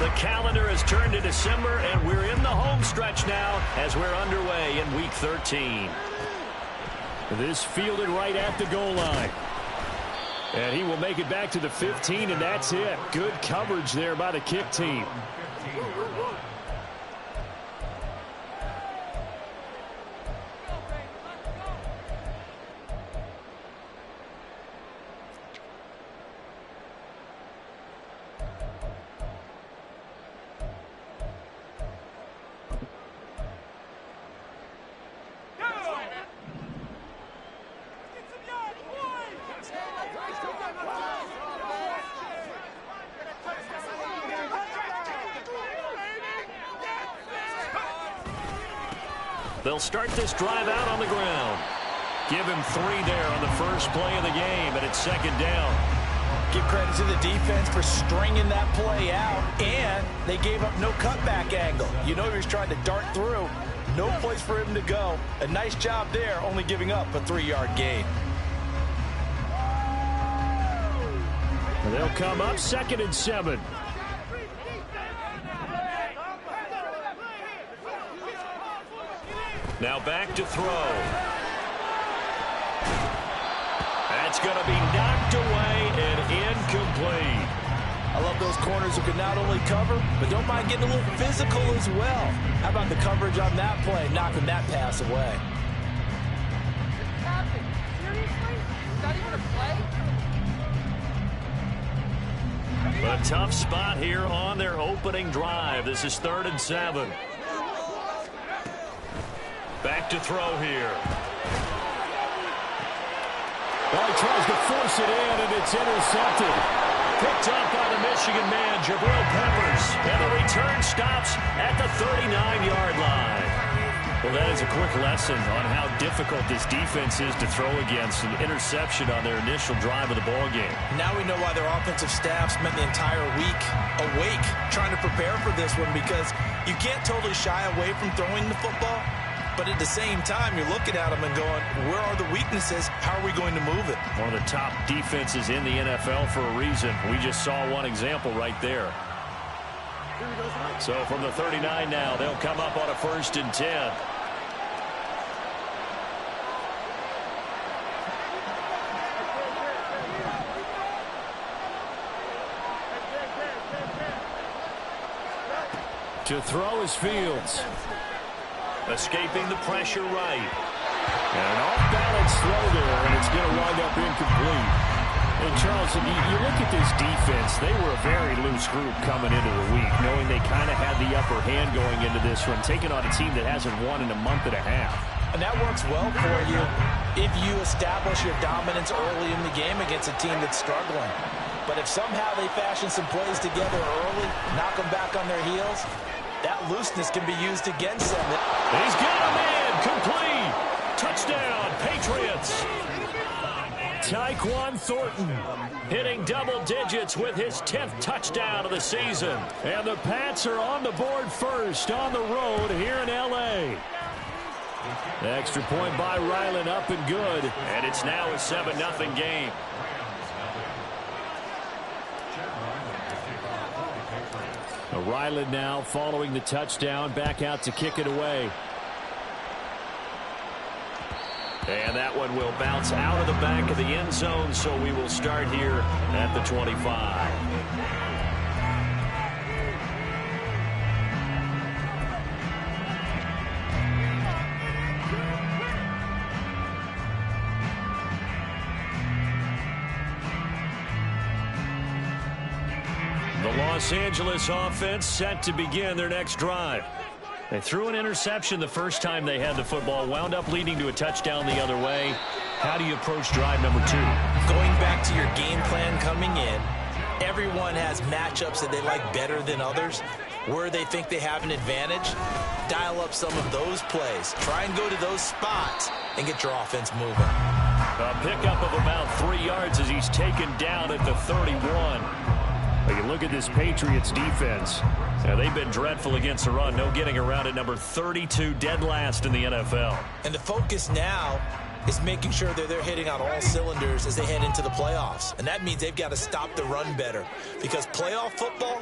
The calendar has turned to December, and we're in the home stretch now as we're underway in Week 13. This fielded right at the goal line. And he will make it back to the 15, and that's it. Good coverage there by the kick team. They'll start this drive out on the ground. Give him 3 there on the first play of the game, and it's second down. Give credit to the defense for stringing that play out, and they gave up no cutback angle. You know he was trying to dart through. No place for him to go. A nice job there, only giving up a 3-yard gain. And they'll come up 2nd and 7. Now back to throw. That's going to be knocked away and incomplete. I love those corners who can not only cover, but don't mind getting a little physical as well. How about the coverage on that play, knocking that pass away? Seriously? Is that even a play? A tough spot here on their opening drive. This is 3rd and 7. Back to throw here. Well, he tries to force it in, and it's intercepted. Picked up by the Michigan man, Jabril Peppers. And the return stops at the 39-yard line. Well, that is a quick lesson on how difficult this defense is to throw against. An interception on their initial drive of the ballgame. Now we know why their offensive staff spent the entire week awake trying to prepare for this one, because you can't totally shy away from throwing the football. But at the same time, you're looking at them and going, where are the weaknesses? How are we going to move it? One of the top defenses in the NFL for a reason. We just saw one example right there. So from the 39 now, they'll come up on a 1st and 10. To throw is Fields. Escaping the pressure right. And an off-balance throw there, and it's going to wind up incomplete. And, Charles, you look at this defense, they were a very loose group coming into the week, knowing they kind of had the upper hand going into this one, taking on a team that hasn't won in a month and a half. And that works well for you if you establish your dominance early in the game against a team that's struggling. But if somehow they fashion some plays together early, knock them back on their heels, that looseness can be used against them. He's got a man. Complete. Touchdown, Patriots. Tyquan Thornton hitting double digits with his 10th touchdown of the season. And the Pats are on the board first on the road here in L.A. The extra point by Ryland up and good. And it's now a 7-0 game. Ryland now following the touchdown, back out to kick it away. And that one will bounce out of the back of the end zone, so we will start here at the 25. Los Angeles offense set to begin their next drive. They threw an interception the first time they had the football, wound up leading to a touchdown the other way. How do you approach drive number 2? Going back to your game plan coming in, everyone has matchups that they like better than others. Where they think they have an advantage, dial up some of those plays. Try and go to those spots and get your offense moving. A pickup of about 3 yards as he's taken down at the 31. You look at this Patriots defense. Yeah, they've been dreadful against the run. No getting around at number 32, dead last in the NFL. And the focus now is making sure that they're hitting on all cylinders as they head into the playoffs. And that means they've got to stop the run better, because playoff football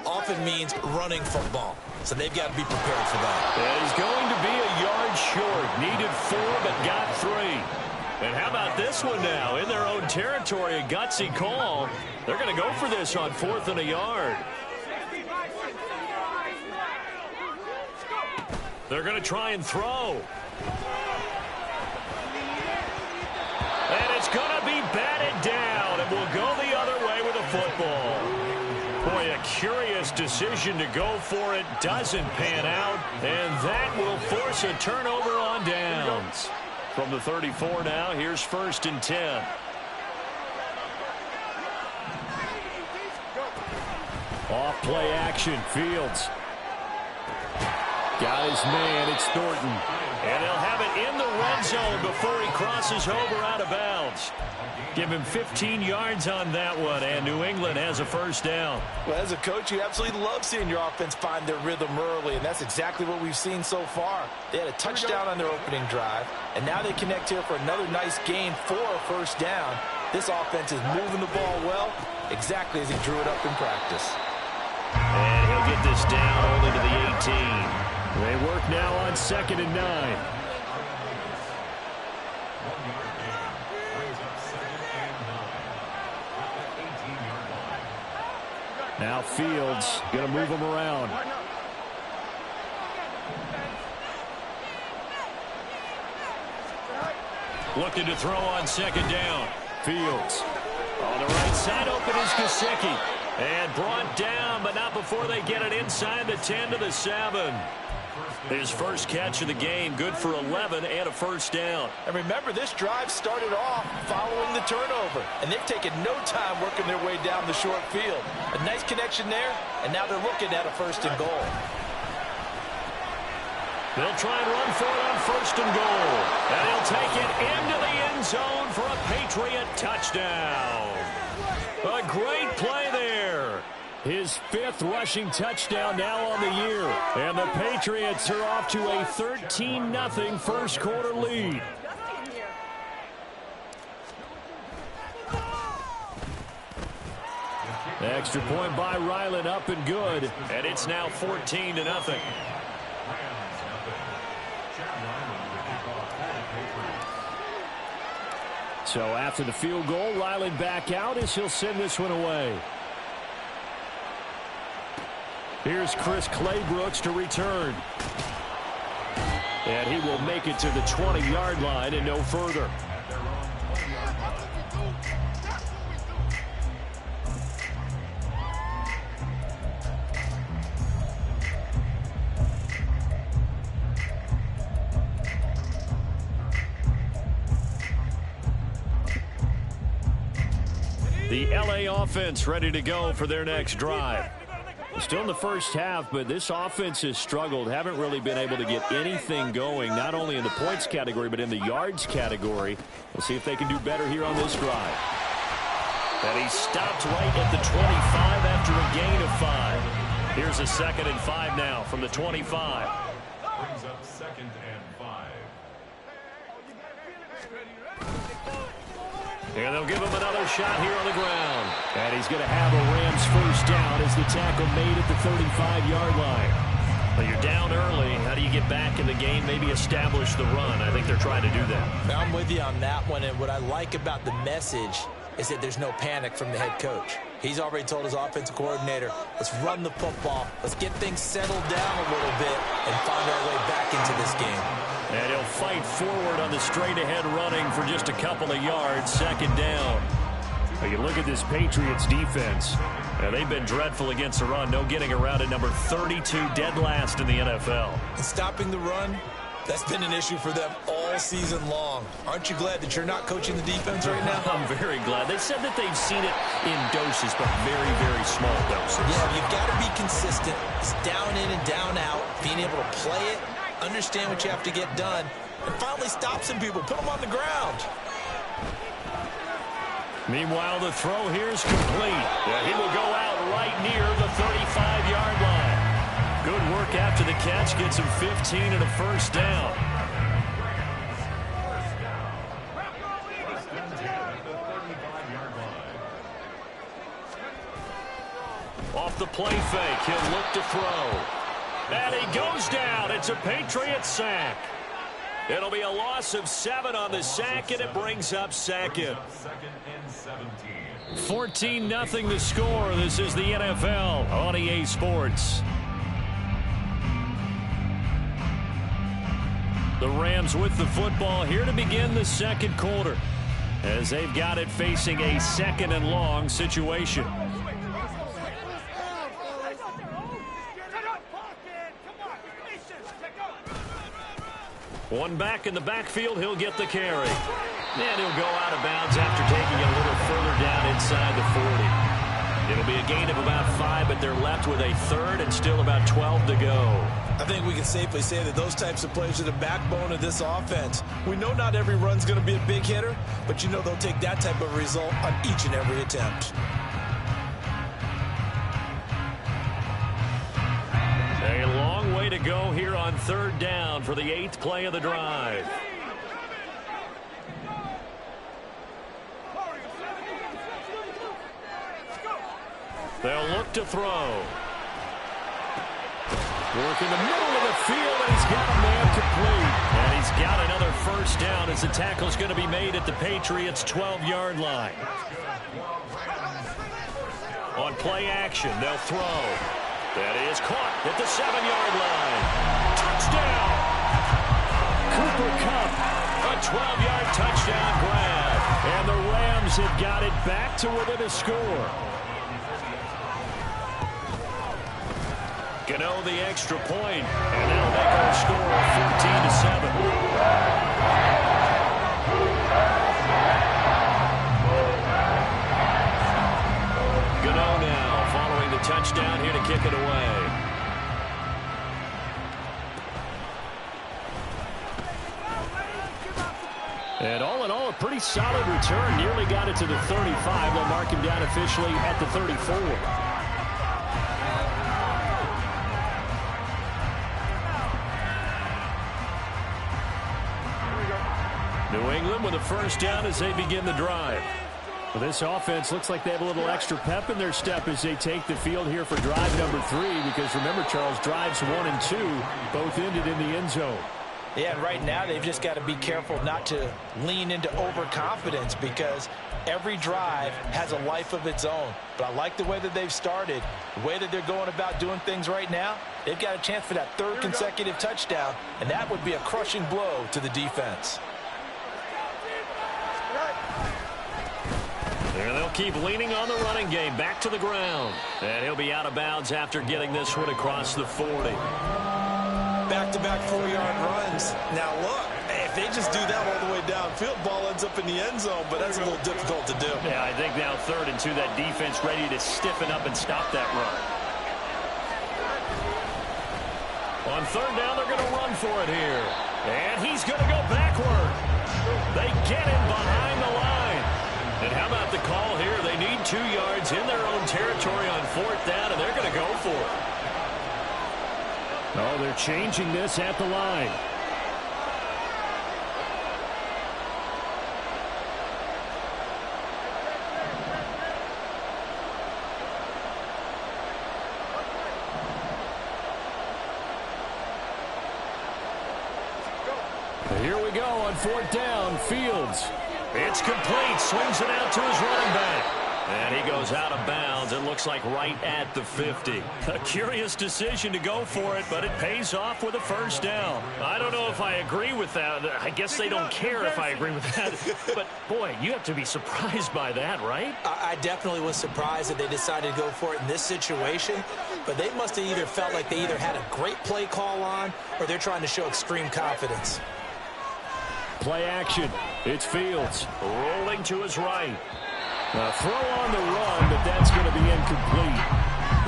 often means running football. So they've got to be prepared for that. That is going to be a yard short. Needed 4, but got 3. And how about this one now? In their own territory, a gutsy call. They're going to go for this on 4th and a yard. They're going to try and throw. And it's going to be batted down. And will go the other way with a football. Boy, a curious decision to go for it. Doesn't pan out. And that will force a turnover on downs. From the 34 now, here's 1st and 10. Off play action, Fields. Got his man, it's Thornton. And they'll have it in the red zone before he crosses over out of bounds. Give him 15 yards on that one, and New England has a 1st down. Well, as a coach, you absolutely love seeing your offense find their rhythm early, and that's exactly what we've seen so far. They had a touchdown on their opening drive, and now they connect here for another nice game for a 1st down. This offense is moving the ball well, exactly as he drew it up in practice. And he'll get this down only to the 18. They work now on 2nd and 9. Now Fields going to move him around. Looking to throw on 2nd down. Fields. On the right side, open is Gesicki. And brought down, but not before they get it inside the 10 to the 7. His first catch of the game, good for 11 and a 1st down. And remember, this drive started off following the turnover, and they've taken no time working their way down the short field. A nice connection there, and now they're looking at a 1st and goal. They'll try and run for it on 1st and goal. And he'll take it into the end zone for a Patriot touchdown. A great play there. His 5th rushing touchdown now on the year. And the Patriots are off to a 13-0 first quarter lead. The extra point by Ryland up and good. And it's now 14-0. So after the field goal, Ryland back out as he'll send this one away. Here's Chris Claybrooks to return. And he will make it to the 20-yard line and no further. The LA offense ready to go for their next drive. Still in the first half, but this offense has struggled. Haven't really been able to get anything going, not only in the points category, but in the yards category. We'll see if they can do better here on this drive. And he stopped right at the 25 after a gain of 5. Here's a 2nd and 5 now from the 25. Brings up 2nd and 5. And they'll give him another shot here on the ground. And he's going to have a Rams 1st down as the tackle made at the 35-yard line. Well, you're down early. How do you get back in the game? Maybe establish the run. I think they're trying to do that. I'm with you on that one, and what I like about the message is that there's no panic from the head coach. He's already told his offensive coordinator, let's run the football, let's get things settled down a little bit and find our way back into this game. And he'll fight forward on the straight-ahead running for just a couple of yards, 2nd down. Well, you look at this Patriots defense. They've been dreadful against the run. No getting around at number 32, dead last in the NFL. And stopping the run, that's been an issue for them all season long. Aren't you glad that you're not coaching the defense right now? I'm very glad. They said that they've seen it in doses, but very, very small doses. Yeah, you've got to be consistent. It's down in and down out, being able to play it, understand what you have to get done, and finally stop some people, put them on the ground. Meanwhile, the throw here is complete. Yeah, he will go out right near the 35-yard line. Good work after the catch, gets him 15 and a 1st down. Off the play fake, he'll look to throw. And he goes down. It's a Patriots sack. It'll be a loss of 7 on the sack, and it brings up second. 14-0 the score. This is the NFL on EA Sports. The Rams with the football here to begin the second quarter, as they've got it facing a 2nd and long situation. One back in the backfield, he'll get the carry. And he'll go out of bounds after taking it a little further down inside the 40. It'll be a gain of about 5, but they're left with a 3rd and still about 12 to go. I think we can safely say that those types of plays are the backbone of this offense. We know not every run's going to be a big hitter, but you know they'll take that type of result on each and every attempt. A long way to go here on 3rd down for the 8th play of the drive. They'll look to throw. Work in the middle of the field, and he's got a man complete. And he's got another 1st down as the tackle's going to be made at the Patriots' 12-yard line. On play action, they'll throw. That is caught at the 7-yard line. Touchdown! Cooper Kupp, a 12-yard touchdown grab. And the Rams have got it back to within a score. Gano the extra point, and they'll make our score 14-7. Gano now following the touchdown here to kick it away. And all in all, a pretty solid return. Nearly got it to the 35. They'll mark him down officially at the 34. New England with a 1st down as they begin the drive. Well, this offense looks like they have a little extra pep in their step as they take the field here for drive number 3, because remember, Charles, drives 1 and 2 both ended in the end zone. Yeah, and right now they've just got to be careful not to lean into overconfidence, because every drive has a life of its own. But I like the way that they've started, the way that they're going about doing things right now. They've got a chance for that 3rd consecutive touchdown, and that would be a crushing blow to the defense. And they'll keep leaning on the running game. Back to the ground. And he'll be out of bounds after getting this one across the 40. Back-to-back 4-yard runs. Now look, if they just do that all the way downfield, ball ends up in the end zone, but that's a little difficult to do. Yeah, I think now 3rd and 2, that defense ready to stiffen up and stop that run. On 3rd down, they're going to run for it here. And he's going to go backward. They get him behind the line. And how about the call here? They need 2 yards in their own territory on 4th down, and they're going to go for it. Oh, they're changing this at the line. Here we go on 4th down. Fields. It's complete. Swings it out to his running back. And he goes out of bounds. It looks like right at the 50. A curious decision to go for it, but it pays off with a 1st down. I don't know if I agree with that. I guess they don't care if I agree with that. But, boy, you have to be surprised by that, right? I definitely was surprised that they decided to go for it in this situation. But they must have either felt like they either had a great play call on, or they're trying to show extreme confidence. Play action. It's Fields rolling to his right. A throw on the run, but that's going to be incomplete.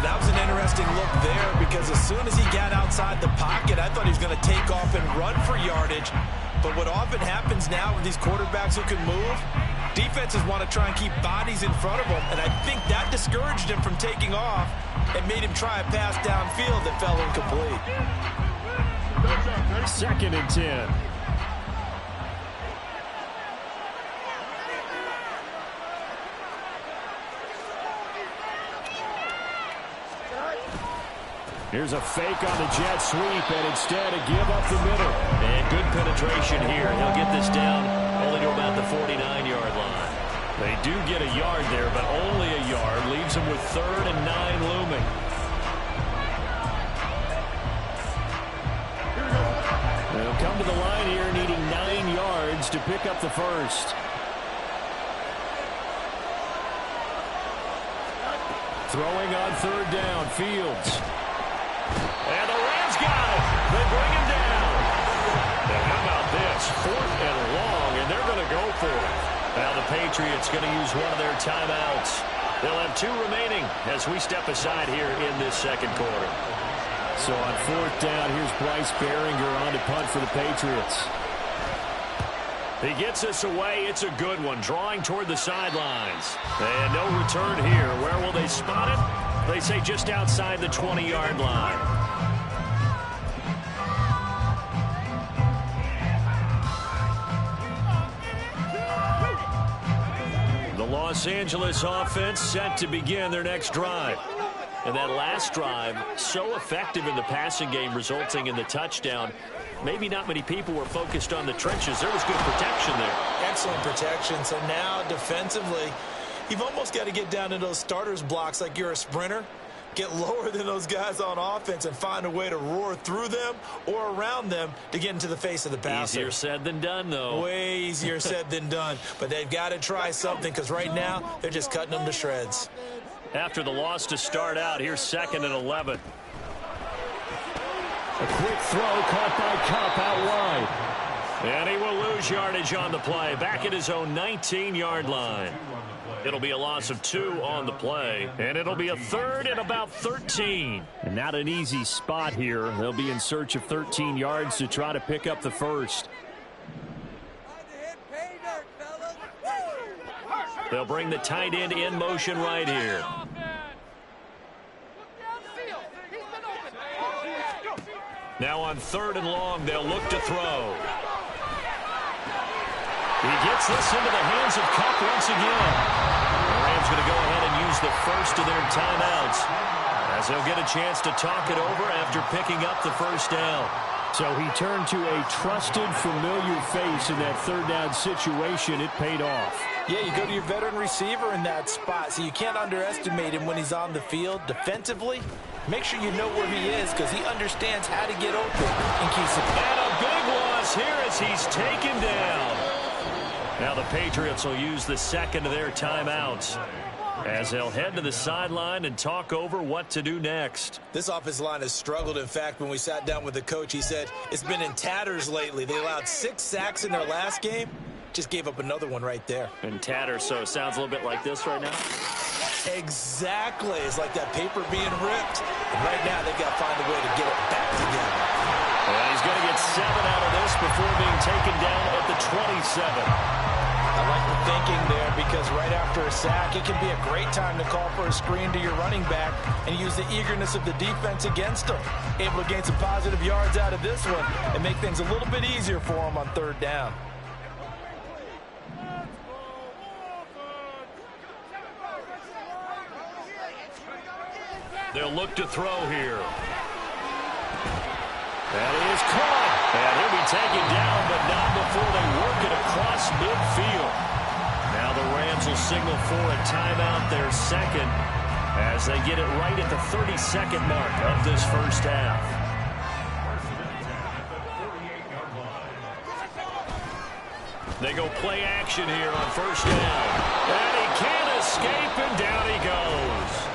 That was an interesting look there, because as soon as he got outside the pocket, I thought he was going to take off and run for yardage. But what often happens now with these quarterbacks who can move, defenses want to try and keep bodies in front of them, and I think that discouraged him from taking off and made him try a pass downfield that fell incomplete. 2nd and 10. Here's a fake on the jet sweep, and instead a give up the middle. And good penetration here. He'll get this down only to about the 49-yard line. They do get a yard there, but only a yard. Leaves them with 3rd and 9 looming. They'll come to the line here needing 9 yards to pick up the first. Throwing on 3rd down, Fields. And the Rams got it. They bring him down. And how about this? 4th and long, and they're going to go for it. Now the Patriots going to use one of their timeouts. They'll have 2 remaining as we step aside here in this second quarter. So on 4th down, here's Bryce Baringer on to punt for the Patriots. He gets us away. It's a good one. Drawing toward the sidelines. And no return here. Where will they spot it? They say just outside the 20-yard line. The Los Angeles offense set to begin their next drive. And that last drive, so effective in the passing game, resulting in the touchdown. Maybe not many people were focused on the trenches. There was good protection there. Excellent protection. So now defensively, you've almost got to get down to those starters blocks like you're a sprinter. Get lower than those guys on offense and find a way to roar through them or around them to get into the face of the passer. Easier said than done, though. Way easier said than done. But they've got to try something because right now they're just cutting them to shreds. After the loss to start out, here's 2nd and 11. A quick throw caught by Kupp out wide. And he will lose yardage on the play. Back at his own 19-yard line. It'll be a loss of 2 on the play. And it'll be a 3rd and about 13. And not an easy spot here. They'll be in search of 13 yards to try to pick up the first. They'll bring the tight end in motion right here. Now on 3rd and long, they'll look to throw. He gets this into the hands of Kupp once again. The Rams going to go ahead and use the first of their timeouts as they'll get a chance to talk it over after picking up the first down. So he turned to a trusted, familiar face in that 3rd down situation. It paid off. Yeah, you go to your veteran receiver in that spot, so you can't underestimate him when he's on the field. Defensively, make sure you know where he is because he understands how to get open and keeps it. And a big loss here as he's taken down. Now the Patriots will use the 2nd of their timeouts as they'll head to the sideline and talk over what to do next. This offensive line has struggled. In fact, when we sat down with the coach, he said it's been in tatters lately. They allowed 6 sacks in their last game. Just gave up another one right there. In tatters, so it sounds a little bit like this right now. Exactly. It's like that paper being ripped. And right now, they've got to find a way to get it back together. And he's going to get 7 out of this before being taken down at the 27. I like the thinking there because right after a sack, it can be a great time to call for a screen to your running back and use the eagerness of the defense against them. Able to gain some positive yards out of this one and make things a little bit easier for them on 3rd down. They'll look to throw here. That is caught. And he'll be taken down, but not before they work it across midfield. Now the Rams will signal for a timeout, their 2nd, as they get it right at the 32nd mark of this first half. They go play action here on 1st down. And he can't escape, and down he goes.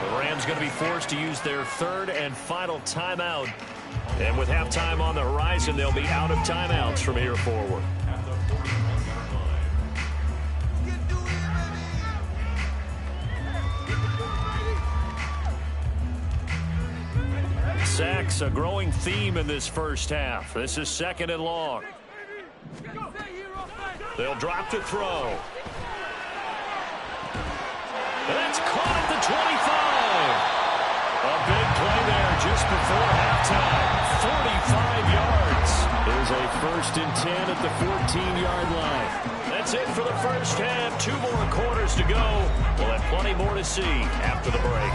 The Rams going to be forced to use their 3rd and final timeout. And with halftime on the horizon, they'll be out of timeouts from here forward. Sacks, a growing theme in this first half. This is 2nd and long. They'll drop to throw. And that's caught at the 25. A big play there just before halftime. 45 yards. There's a 1st and 10 at the 14-yard line. That's it for the first half. 2 more quarters to go. We'll have plenty more to see after the break.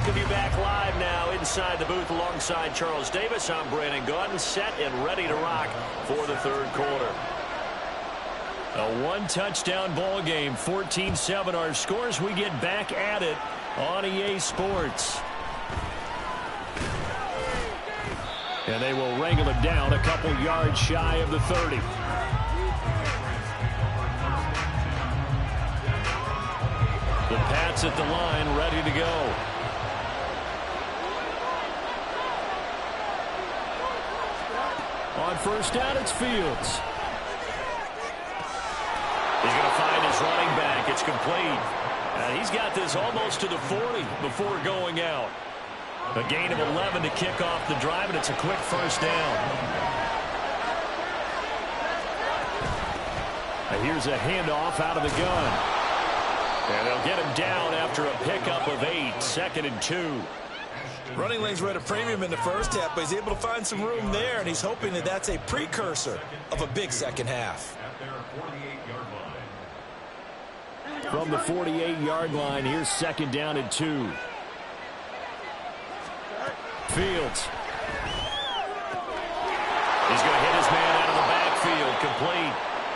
welcome you back live now inside the booth alongside Charles Davis. I'm Brandon Gaudin, set and ready to rock for the third quarter. A one-touchdown ball game, 14-7 our scores. We get back at it on EA Sports. And they will wrangle it down a couple yards shy of the 30. The Pats at the line, ready to go. On first down, it's Fields. He's going to find his running back. It's complete. And he's got this almost to the 40 before going out. A gain of 11 to kick off the drive, and it's a quick first down. And here's a handoff out of the gun. And they'll get him down after a pickup of 8, 2nd and 2. Running lanes were at a premium in the first half, but he's able to find some room there, and he's hoping that that's a precursor of a big second half. From the 48-yard line, here's 2nd down and 2. Fields. He's going to hit his man out of the backfield, complete.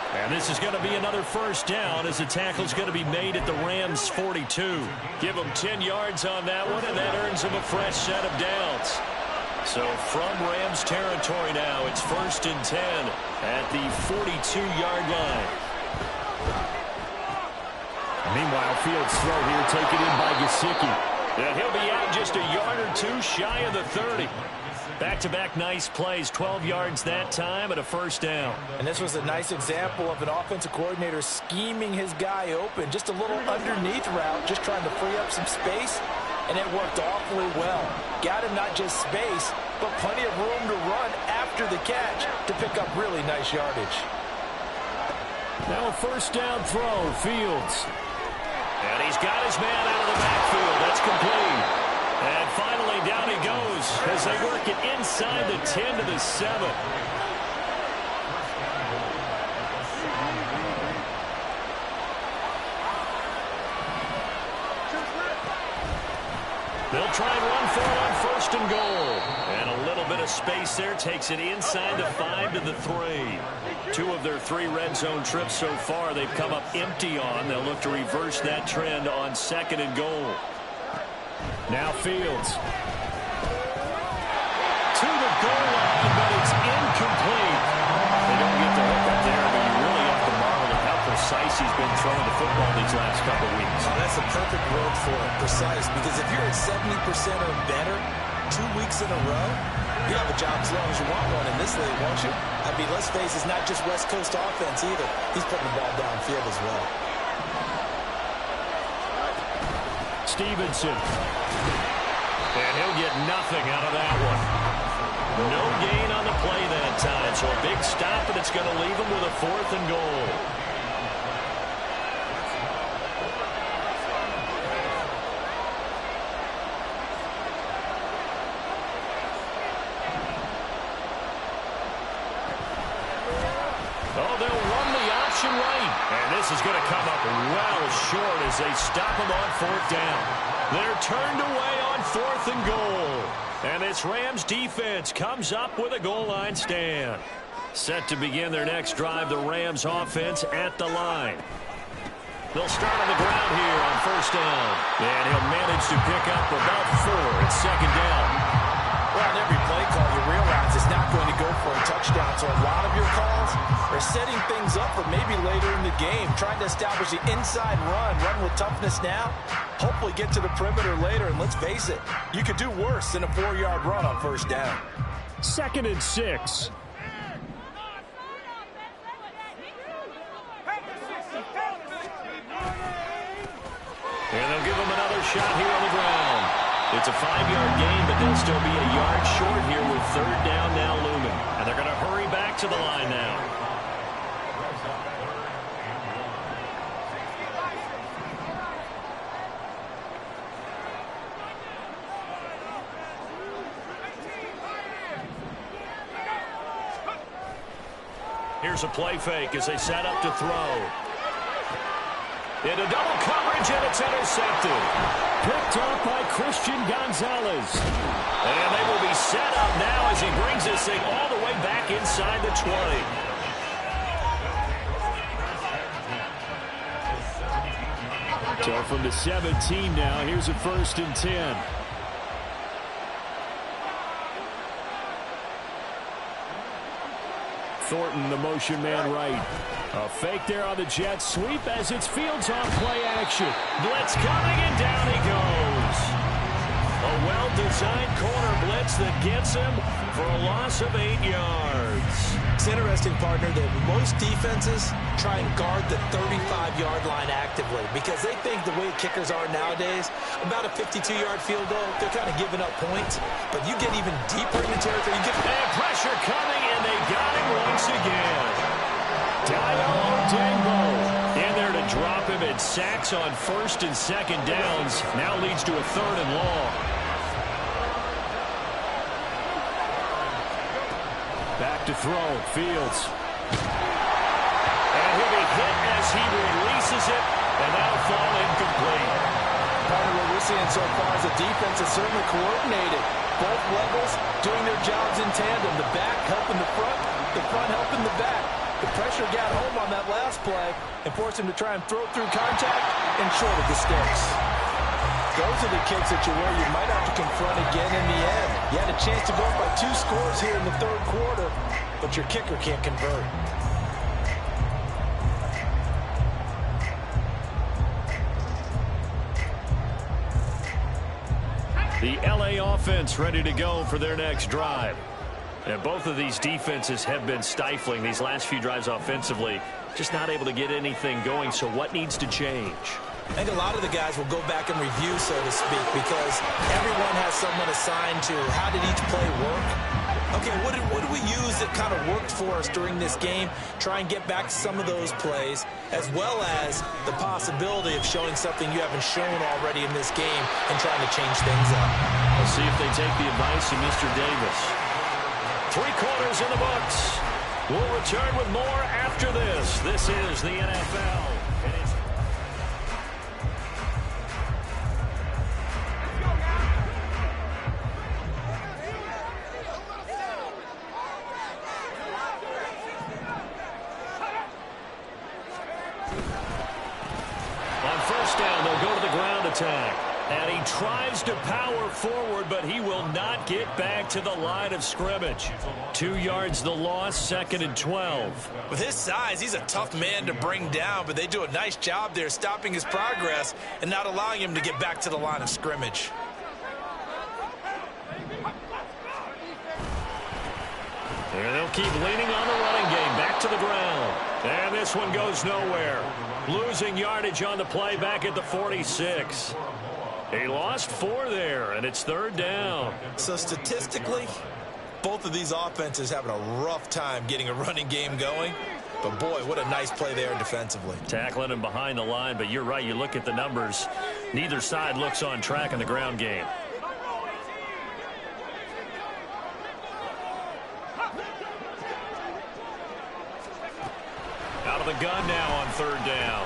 And this is going to be another first down as the tackle's going to be made at the Rams' 42. Give him 10 yards on that one, and that earns him a fresh set of downs. So from Rams territory now, it's 1st and 10 at the 42-yard line. Meanwhile, Fields' throw here taken in by Gesicki. And he'll be out just a yard or two shy of the 30. Back-to-back nice plays, 12 yards that time and a first down. And this was a nice example of an offensive coordinator scheming his guy open. Just a little underneath route, just trying to free up some space, and it worked awfully well. Got him not just space, but plenty of room to run after the catch to pick up really nice yardage. Now a first down throw, Fields. And he's got his man out of the backfield. That's complete. And finally, down he goes as they work it inside the 10 to the 7. They'll try and run for it on 1st and goal. And a little bit of space there takes it inside the 5 to the 3. 2 of their 3 red zone trips so far they've come up empty on. They'll look to reverse that trend on 2nd and goal. Now Fields. To the goal line, but it's incomplete. They don't get the hook up there, but you really have to marvel at how precise he's been throwing the football these last couple weeks. That's a perfect word for it, precise, because if you're at 70% or better 2 weeks in a row, you have a job as long as you want one in this league, won't you? I mean, let's face it, it's not just West Coast offense either. He's putting the ball downfield as well. Stevenson. And he'll get nothing out of that one. No gain on the play that time, so a big stop, and it's going to leave him with a 4th and goal. Oh, they'll run the option right. And this is going to come up well short as they stop him on 4th down. They're turned away on 4th and goal. And this Rams defense comes up with a goal line stand. Set to begin their next drive, the Rams offense at the line. They'll start on the ground here on 1st down. And he'll manage to pick up about 4 at 2nd down. Well, on every play call, you realize it's not going to go for a touchdown. So a lot of your calls are setting things up for maybe later in the game, trying to establish the inside run with toughness now, hopefully get to the perimeter later. And let's face it, you could do worse than a 4-yard run on 1st down. 2nd and 6. And they'll give him another shot here on the ground. It's a 5-yard gain, but they'll still be a yard short here with 3rd down now looming. And they're going to hurry back to the line now. Here's a play fake as they set up to throw. Into double coverage, and it's intercepted. Picked off by Christian Gonzalez. And they will be set up now as he brings this thing all the way back inside the 20. So from the 17 now, here's a 1st and 10. Thornton, the motion man right. A fake there on the jet sweep as it's Fields on play action. Blitz coming and down he goes. A well-designed corner blitz that gets him for a loss of 8 yards. It's interesting, partner, that most defenses try and guard the 35-yard line actively because they think the way kickers are nowadays, about a 52-yard field goal, they're kind of giving up points. But you get even deeper in the territory. You get pressure coming, and they got him once again. Dayo Odeyingbo in there to drop him, and sacks on 1st and 2nd downs. Now leads to a 3rd and long. Back to throw, Fields. And he'll be hit as he releases it, and that'll fall incomplete. Part of what we're seeing so far is the defense is certainly coordinated. Both levels doing their jobs in tandem. The back helping the front helping the back. The pressure got home on that last play and forced him to try and throw through contact and short of the sticks. Those are the kicks that you might have to confront again in the end. You had a chance to go up by 2 scores here in the 3rd quarter, but your kicker can't convert. The LA offense ready to go for their next drive. And both of these defenses have been stifling these last few drives offensively. Just not able to get anything going, so what needs to change? I think a lot of the guys will go back and review, so to speak, because everyone has someone assigned to how did each play work. Okay, what did we use that kind of worked for us during this game? Try and get back to some of those plays, as well as the possibility of showing something you haven't shown already in this game and trying to change things up. We'll see if they take the advice of Mr. Davis. 3 quarters in the books. We'll return with more after this. This is the NFL. On 1st down, they'll go to the ground attack. And he tries to power forward, but he will not get back to the line of scrimmage. 2 yards the loss, 2nd and 12. With his size, he's a tough man to bring down, but they do a nice job there stopping his progress and not allowing him to get back to the line of scrimmage. And they'll keep leaning on the running game. Back to the ground. And this one goes nowhere. Losing yardage on the play back at the 46. He lost 4 there, and it's 3rd down. So statistically, both of these offenses having a rough time getting a running game going. But, boy, what a nice play there defensively. Tackling him behind the line, but you're right. You look at the numbers. Neither side looks on track in the ground game. Out of the gun now on 3rd down.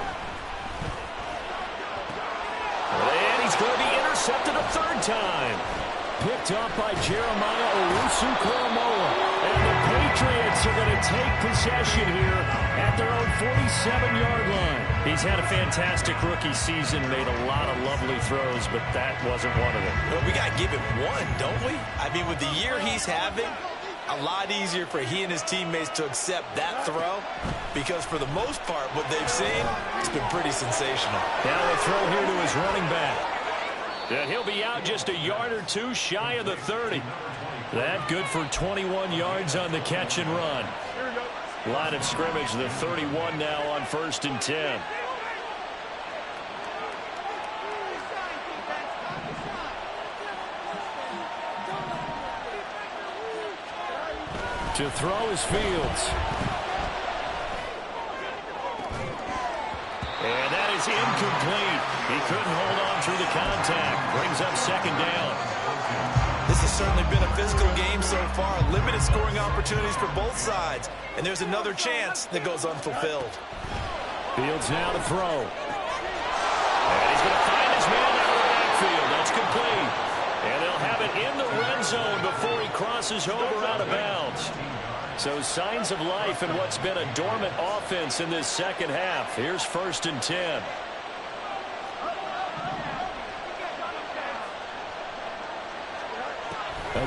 And he's going to be intercepted a 3rd time. Picked up by Jeremiah Owusu-Koramoah. And the Patriots are going to take possession here at their own 47-yard line. He's had a fantastic rookie season, made a lot of lovely throws, but that wasn't one of them. Well, we got to give him one, don't we? I mean, with the year he's having, a lot easier for he and his teammates to accept that throw because for the most part, what they've seen, it's been pretty sensational. Now a throw here to his running back. And he'll be out just a yard or 2 shy of the 30. That good for 21 yards on the catch and run. Line of scrimmage, the 31 now on 1st and 10. To throw is Fields. And that is incomplete. He couldn't hold on through the contact. Brings up 2nd down. This has certainly been a physical game so far. Limited scoring opportunities for both sides. And there's another chance that goes unfulfilled. Fields now to throw. And he's going to find his man out of the backfield. zone before he crosses over out of bounds. So signs of life in what's been a dormant offense in this second half. Here's 1st and 10.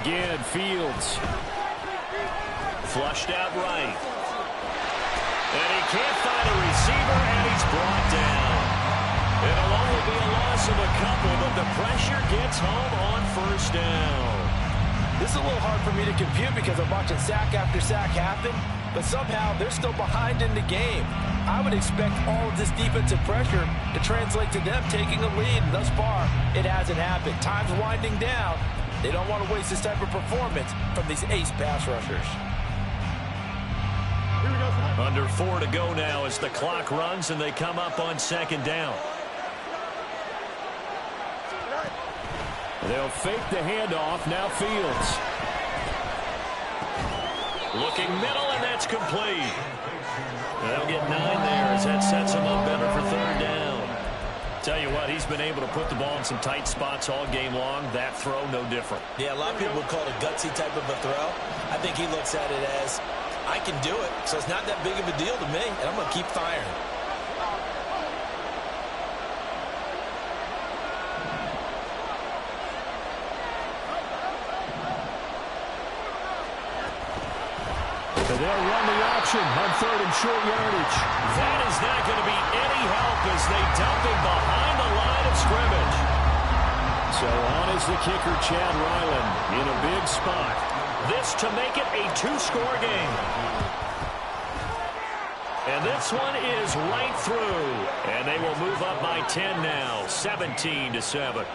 Again, Fields. Flushed out right. And he can't find a receiver, and he's brought down. It'll only be a loss of a couple, but the pressure gets home on 1st down. This is a little hard for me to compute because I'm watching sack after sack happen, but somehow they're still behind in the game. I would expect all of this defensive pressure to translate to them taking a lead, and thus far, it hasn't happened. Time's winding down. They don't want to waste this type of performance from these ace pass rushers. Under 4 to go now as the clock runs and they come up on 2nd down. They'll fake the handoff. Now Fields. Looking middle, and that's complete. They'll get 9 there as that sets them up better for 3rd down. Tell you what, he's been able to put the ball in some tight spots all game long. That throw, no different. Yeah, a lot of people would call it a gutsy type of a throw. I think he looks at it as, I can do it, so it's not that big of a deal to me, and I'm going to keep firing. They'll run the option on 3rd and short yardage. That is not going to be any help as they dump him behind the line of scrimmage. So on is the kicker, Chad Ryland, in a big spot. This to make it a 2-score game. And this one is right through. And they will move up by 10 now, 17-7.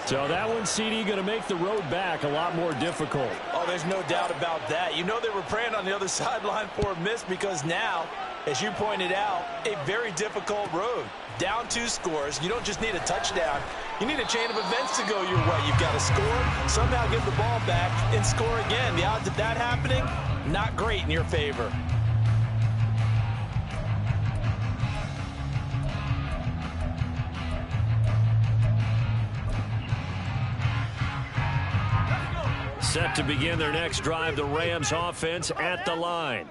So that one, CD, going to make the road back a lot more difficult. Oh, there's no doubt about that. You know they were praying on the other sideline for a miss because now, as you pointed out, a very difficult road. Down 2 scores. You don't just need a touchdown. You need a chain of events to go your way. You've got to score, somehow get the ball back, and score again. The odds of that happening, not great in your favor. Set to begin their next drive, the Rams offense at the line.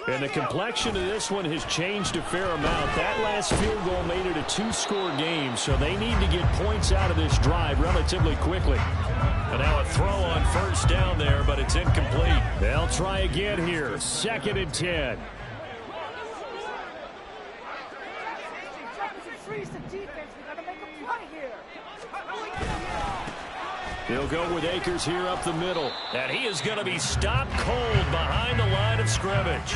And the complexion of this one has changed a fair amount. That last field goal made it a 2-score game, so they need to get points out of this drive relatively quickly. And now a throw on 1st down there, but it's incomplete. They'll try again here, 2nd and 10. They'll go with Akers here up the middle. And he is going to be stopped cold behind the line of scrimmage.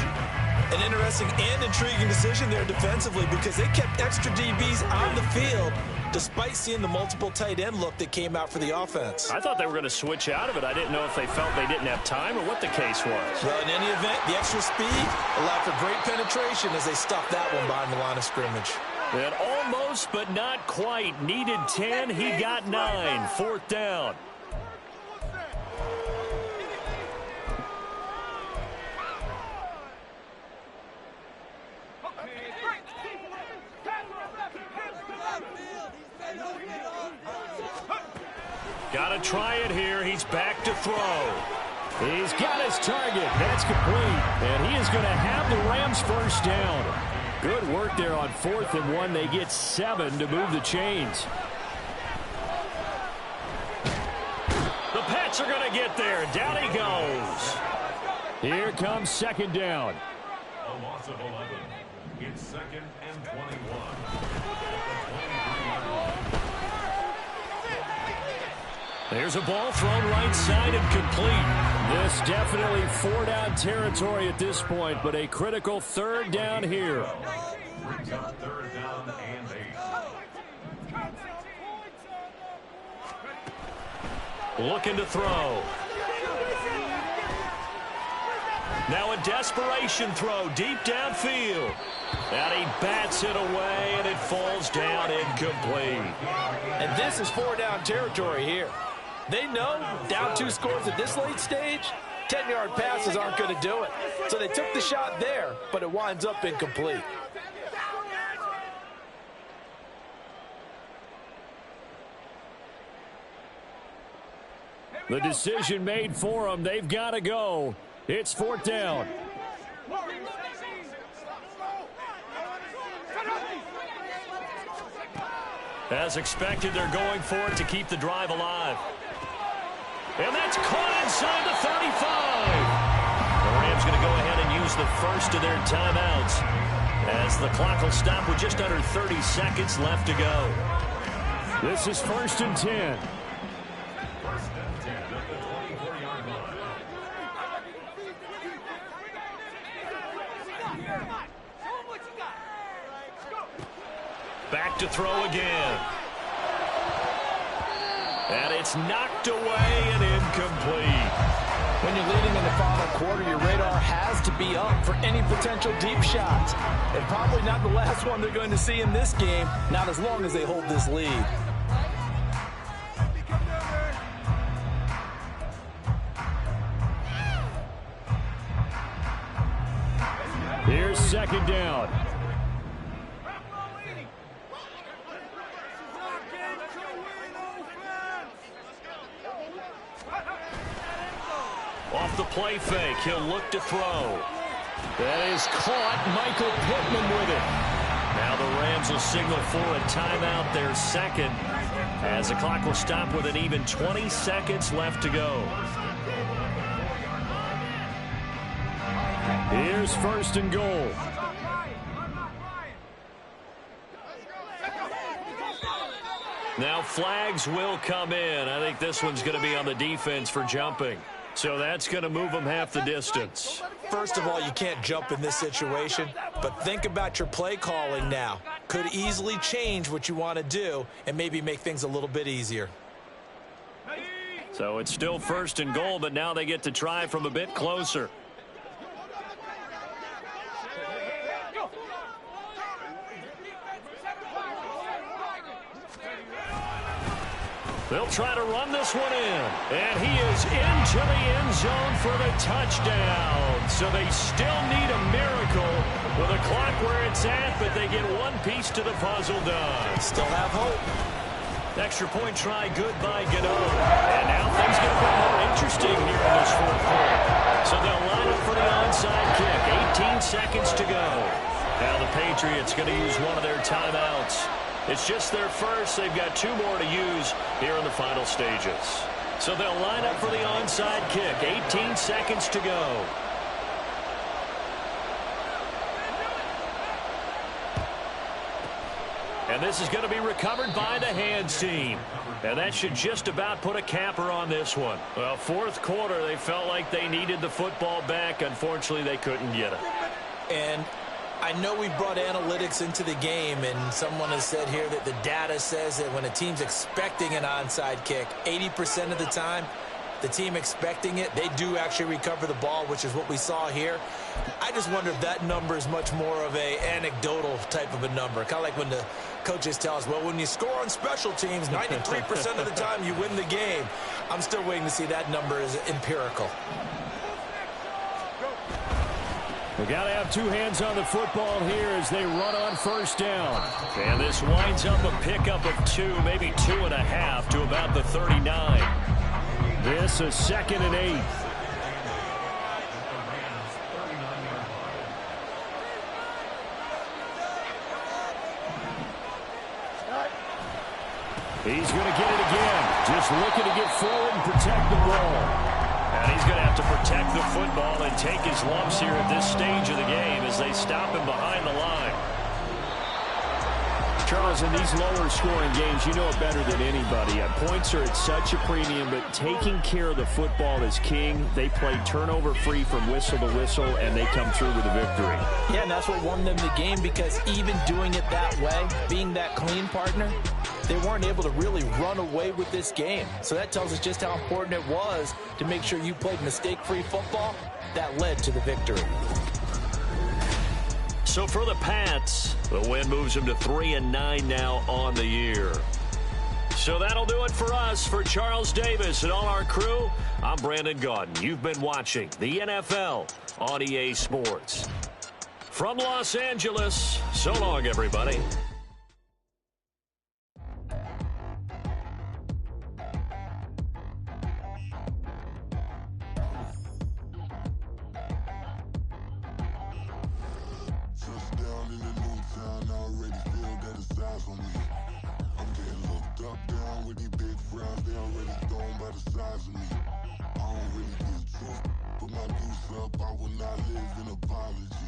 An interesting and intriguing decision there defensively because they kept extra DBs on the field despite seeing the multiple tight end look that came out for the offense. I thought they were going to switch out of it. I didn't know if they felt they didn't have time or what the case was. Well, in any event, the extra speed allowed for great penetration as they stuffed that one behind the line of scrimmage. And almost, but not quite. Needed 10, he got 9. 4th down. Got to try it here. He's back to throw. He's got his target. That's complete. And he is going to have the Rams 1st down. Good work there on 4th and 1. They get 7 to move the chains. The Pats are going to get there. Down he goes. Here comes 2nd down. A loss of 11. It's 2nd and 21. There's a ball thrown right side and complete. This definitely 4-down territory at this point, but a critical 3rd down here. Brings up 3rd down and 8. Looking to throw. Now a desperation throw deep downfield. And he bats it away, and it falls down incomplete. And this is 4-down territory here. They know down 2 scores at this late stage, 10-yard passes aren't going to do it. So they took the shot there, but it winds up incomplete. The decision made for them. They've got to go. It's 4th down. As expected, they're going for it to keep the drive alive. And that's caught inside the 35. The Rams going to go ahead and use the first of their timeouts as the clock will stop with just under 30 seconds left to go. This is 1st and 10. Back to throw again. And it's knocked away and incomplete. When you're leading in the final quarter, your radar has to be up for any potential deep shots. And probably not the last one they're going to see in this game, not as long as they hold this lead. Here's 2nd down. Off the play fake, he'll look to throw. That is caught. Michael Pittman with it. Now the Rams will signal for a timeout, their second, as the clock will stop with an even 20 seconds left to go. Here's 1st and goal. Now flags will come in. I think this one's going to be on the defense for jumping. So that's going to move them half the distance. First of all, you can't jump in this situation, but think about your play calling now. Could easily change what you want to do and maybe make things a little bit easier. So it's still 1st and goal, but now they get to try from a bit closer. They'll try to run this one in. And he is into the end zone for the touchdown. So they still need a miracle with a clock where it's at, but they get one piece to the puzzle done. Still have hope. Extra point try good by Gano. And now things get a bit more interesting here in this 4th quarter. So they'll line up for the onside kick. 18 seconds to go. Now the Patriots going to use one of their timeouts. It's just their first. They've got 2 more to use here in the final stages. So they'll line up for the onside kick. 18 seconds to go. And this is going to be recovered by the hands team. And that should just about put a capper on this one. Well, 4th quarter, they felt like they needed the football back. Unfortunately, they couldn't get it. And I know we brought analytics into the game, and someone has said here that the data says that when a team's expecting an onside kick, 80% of the time, the team expecting it, they do actually recover the ball, which is what we saw here. I just wonder if that number is much more of a anecdotal type of a number. Kind of like when the coaches tell us, well, when you score on special teams, 93% of the time you win the game. I'm still waiting to see that number is empirical. They got to have 2 hands on the football here as they run on 1st down. And this winds up a pickup of 2, maybe 2.5 to about the 39. This is 2nd and 8. He's going to get it again. Just looking to get forward and protect the ball. And he's going to have to protect the football and take his lumps here at this stage of the game as they stop him behind the line. Charles, in these lower scoring games, you know it better than anybody. Points are at such a premium, but taking care of the football is king. They play turnover free from whistle to whistle, and they come through with a victory. Yeah, and that's what won them the game, because even doing it that way, being that clean partner, they weren't able to really run away with this game. So that tells us just how important it was to make sure you played mistake-free football. That led to the victory. So for the Pats, the win moves them to 3-9 now on the year. So that'll do it for us. For Charles Davis and all our crew, I'm Brandon Gaudin. You've been watching the NFL on EA Sports. From Los Angeles, so long, everybody. already feel that it's eyes on me. I'm getting looked up, down with these big frowns. They already thrown by the size of me. I don't really give truth, put my deuce up. I will not live in apology.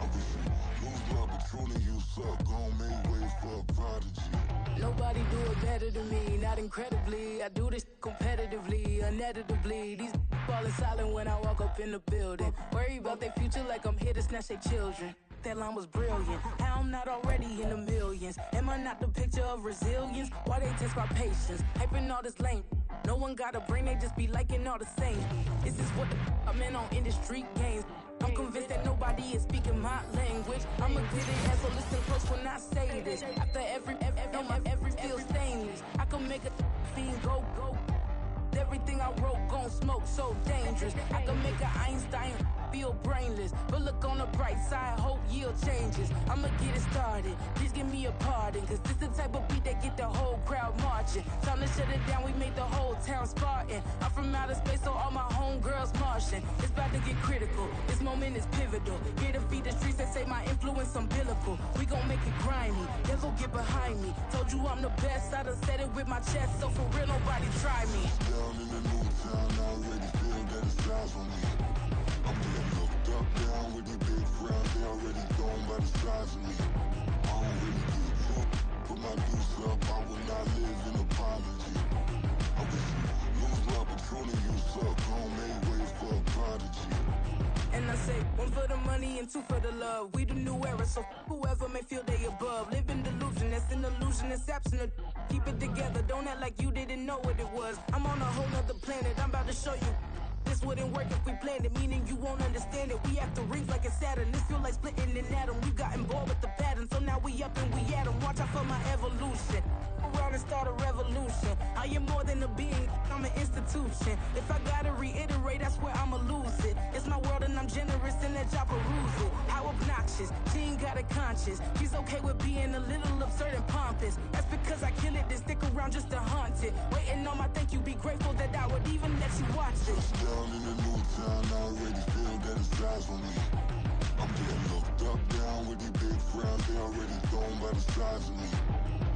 I wish you lose love, but truly you suck. Gon' make way for a prodigy. Nobody do it better than me, not incredibly. I do this competitively, uneditably. These falling silent when I walk up in the building. Worry about their future like I'm here to snatch their children. That line was brilliant. How I'm not already in the millions? Am I not the picture of resilience? Why they test my patience? Hyping all this lame. No one got a brain, they just be liking all the same. This is what the I'm in on industry games. I'm convinced that nobody is speaking my language. I'ma get it as a listen close when I say this. After every feel stainless. I can make a fiend go. Everything I wrote gon' smoke, so dangerous. I can make an Einstein feel brainless. But look on the bright side, hope yield changes. I'ma get it started, please give me a pardon. Cause this the type of beat that get the whole crowd marching. Time to shut it down, we made the whole town Spartan. I'm from outer space, so all my homegirls Martian. It's about to get critical, this moment is pivotal. Here to feed the streets that say my influence umbilical. We gon' make it grimy, devil get behind me. Told you I'm the best, I done said it with my chest. So for real, nobody try me. Down in the new town, I already feel that it's eyes on me. I'm getting looked up, down with these big frowns. They already thrown by the size of me. I don't really give truth, put my deuce up. I will not live in apology. I wish you lose love, but truly you suck. Gon' make way for a prodigy. And I say, one for the money and two for the love. We the new era, so whoever may feel they above. Live in delusion, that's an illusion, it's absent. Keep it together, don't act like you didn't know what it was. I'm on a whole nother planet, I'm about to show you. This wouldn't work if we planned it, meaning you won't understand it. We have to rings like it's Saturn. This feel like splitting an atom. We got involved with the pattern, so now we up and we at 'em. Watch out for my evolution. Around and start a revolution. I am more than a being, I'm an institution. If I gotta reiterate, that's where I'ma lose it. It's my world and I'm generous and let y'all peruse it. How obnoxious, she ain't got a conscience. She's okay with being a little absurd and pompous. That's because I kill it, then stick around just to haunt it. Waiting on my thank you, be grateful that I would even let you watch this. Down in the new town, I already feel that it's eyes on me. I'm getting looked up, down with these big frowns. They already thrown by the size of me.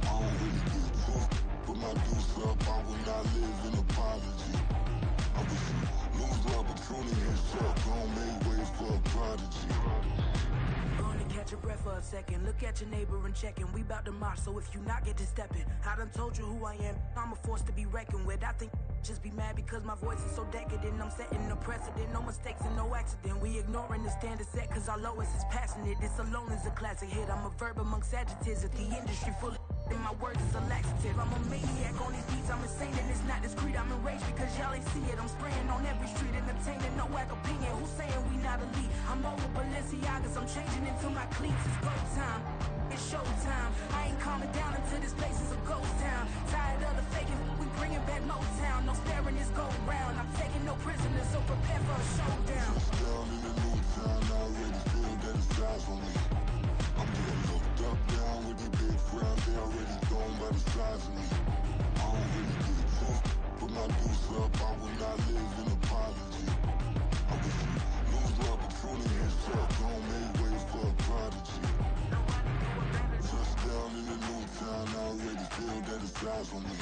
I don't really give truth, put my deuce up. I will not live in apology. I wish you lose love, but truly you suck. Gon' make way for a prodigy. Gonna catch your breath for a second. Look at your neighbor and checking. We bout to march, so if you not get to stepping. I done told you who I am. I'm a force to be reckoned with. I think just be mad because my voice is so decadent. I'm setting a precedent, no mistakes and no accident. We ignoring the standard set cause our lowest is passionate. This alone is a classic hit. I'm a verb amongst adjectives. If the industry full of and my words is a laxative. I'm a maniac on these beats, I'm insane and it's not discreet. I'm enraged because y'all ain't see it. I'm spraying on every street, entertaining, no whack opinion. Who's saying we not elite? I'm over Balenciagas, I'm changing into my cleats. It's go time, it's showtime. I ain't calming down until this place is a ghost town. Tired of the faking, we bringing back Motown. No sparing this go round. I'm taking no prisoners, so prepare for a showdown. Down in the new town, I already feel that it's eyes on me. I'm getting looked up, down with these big frowns. They already thrown by the size of me. I don't really give truth, put my deuce up. I will not live in apology. I wish you lose love, but truly you suck. Gon' make way for a prodigy. Touchdown in the new town, I already feel that it's eyes on me.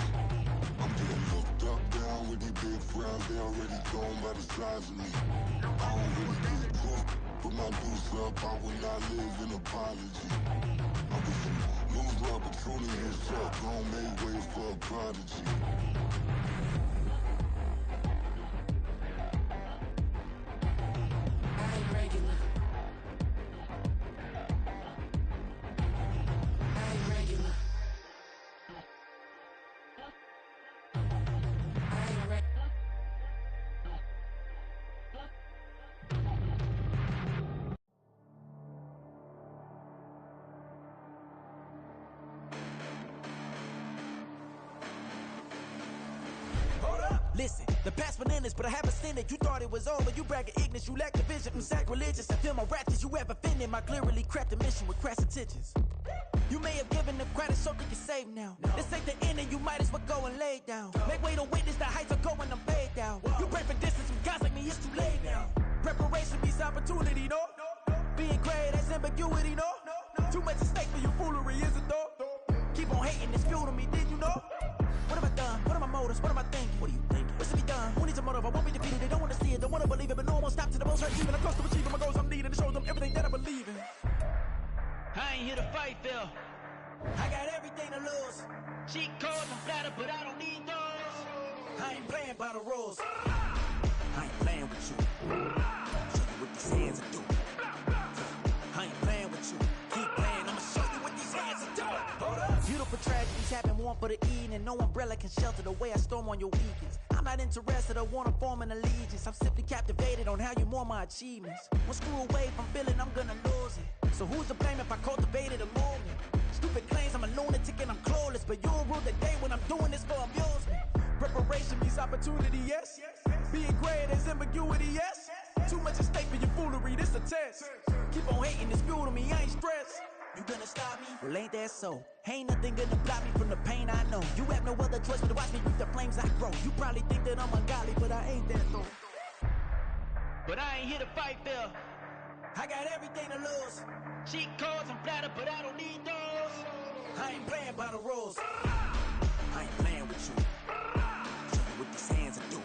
I'm getting looked up, down with these big frowns. They already thrown by the size of me. I don't really give truth, put my deuce up. I will not live in apology. I wish you lose love, but truly you suck. Gon' make way for a prodigy. Listen, the past bananas, but I haven't seen it. You thought it was over, you bragging ignorance, you lack the vision. I'm sacrilegious, I feel my wrath as you ever offended. My clearly crafted mission with crass intentions. You may have given them credit so they can save now. This ain't the end and you might as well go and lay down. Make way to witness the heights are going, I'm paid down. You pray for distance from guys like me, it's too late now. Preparation beats opportunity, no? Being great, that's ambiguity, no? Too much at stake for you needs a motive. I won't be defeated, they don't want to see it, don't want to believe it, but no one will stop to the most hurt even. I'm close to achieving my goals, I'm needing to show them everything that I believe in. I ain't here to fight, Phil. I got everything to lose. Cheat codes and flatter, but I don't need those. I ain't playing by the rules. I ain't playing with you. Show you what these hands are doing. I ain't playing with you. Keep playing, I'ma show you what these hands are doing. Hold up. Beautiful tragedies happen, one for the evening. No umbrella can shelter the way I storm on your weekends. I'm not interested, I wanna form an allegiance. I'm simply captivated on how you more my achievements. One screw away from feeling I'm gonna lose it. So who's to blame if I cultivated a movement? Stupid claims I'm a lunatic and I'm clueless, but you'll rule the day when I'm doing this for amusement. Preparation means opportunity, yes. Being great is ambiguity, yes. Too much at stake for your foolery, this a test. Keep on hating, it's fuel to me, I ain't stressed. You gonna stop me? Well, ain't that so? Ain't nothing gonna block me from the pain I know. You have no other choice but to watch me reap the flames I grow. You probably think that I'm ungodly, but I ain't that though. But I ain't here to fight, Phil. I got everything to lose. Cheat codes and flatter, but I don't need those. I ain't playing by the rules. I ain't playing with you. Show you what these hands are doing.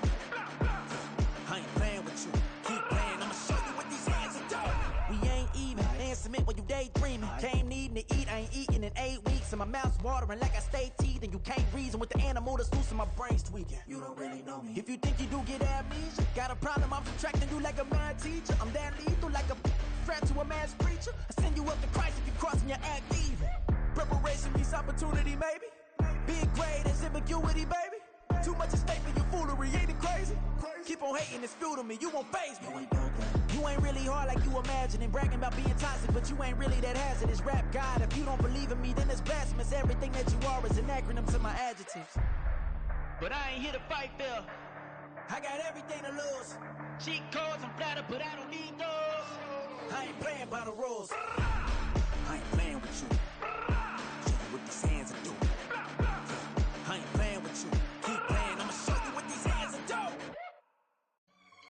I ain't playing with you. Keep playing, I'ma show you what these hands are doing. We ain't even. They ain't submit when you daydreaming. Came needing to eat, I ain't eating in 8 weeks. And my mouth's watering like I stay teeth. And you can't reason with the animal that's loose and my brain's tweaking. You don't really know me. If you think you do get amnesia, got a problem, I'm subtracting you like a mad teacher. I'm that lethal like a threat to a mass preacher. I send you up to Christ if you crossing your act evil. Preparation means opportunity, maybe. Being great is ambiguity, baby. Too much at stake for your foolery, ain't it crazy? Keep on hating, it's fuel to me, you won't faze me. You ain't really hard like you imagining. Bragging about being toxic, but you ain't really that hazardous. Rap God, if you don't believe in me, then it's blasphemous. Everything that you are is an acronym to my adjectives. But I ain't here to fight, Phil. I got everything to lose. Cheat codes and flatter, but I don't need those. I ain't playing by the rules.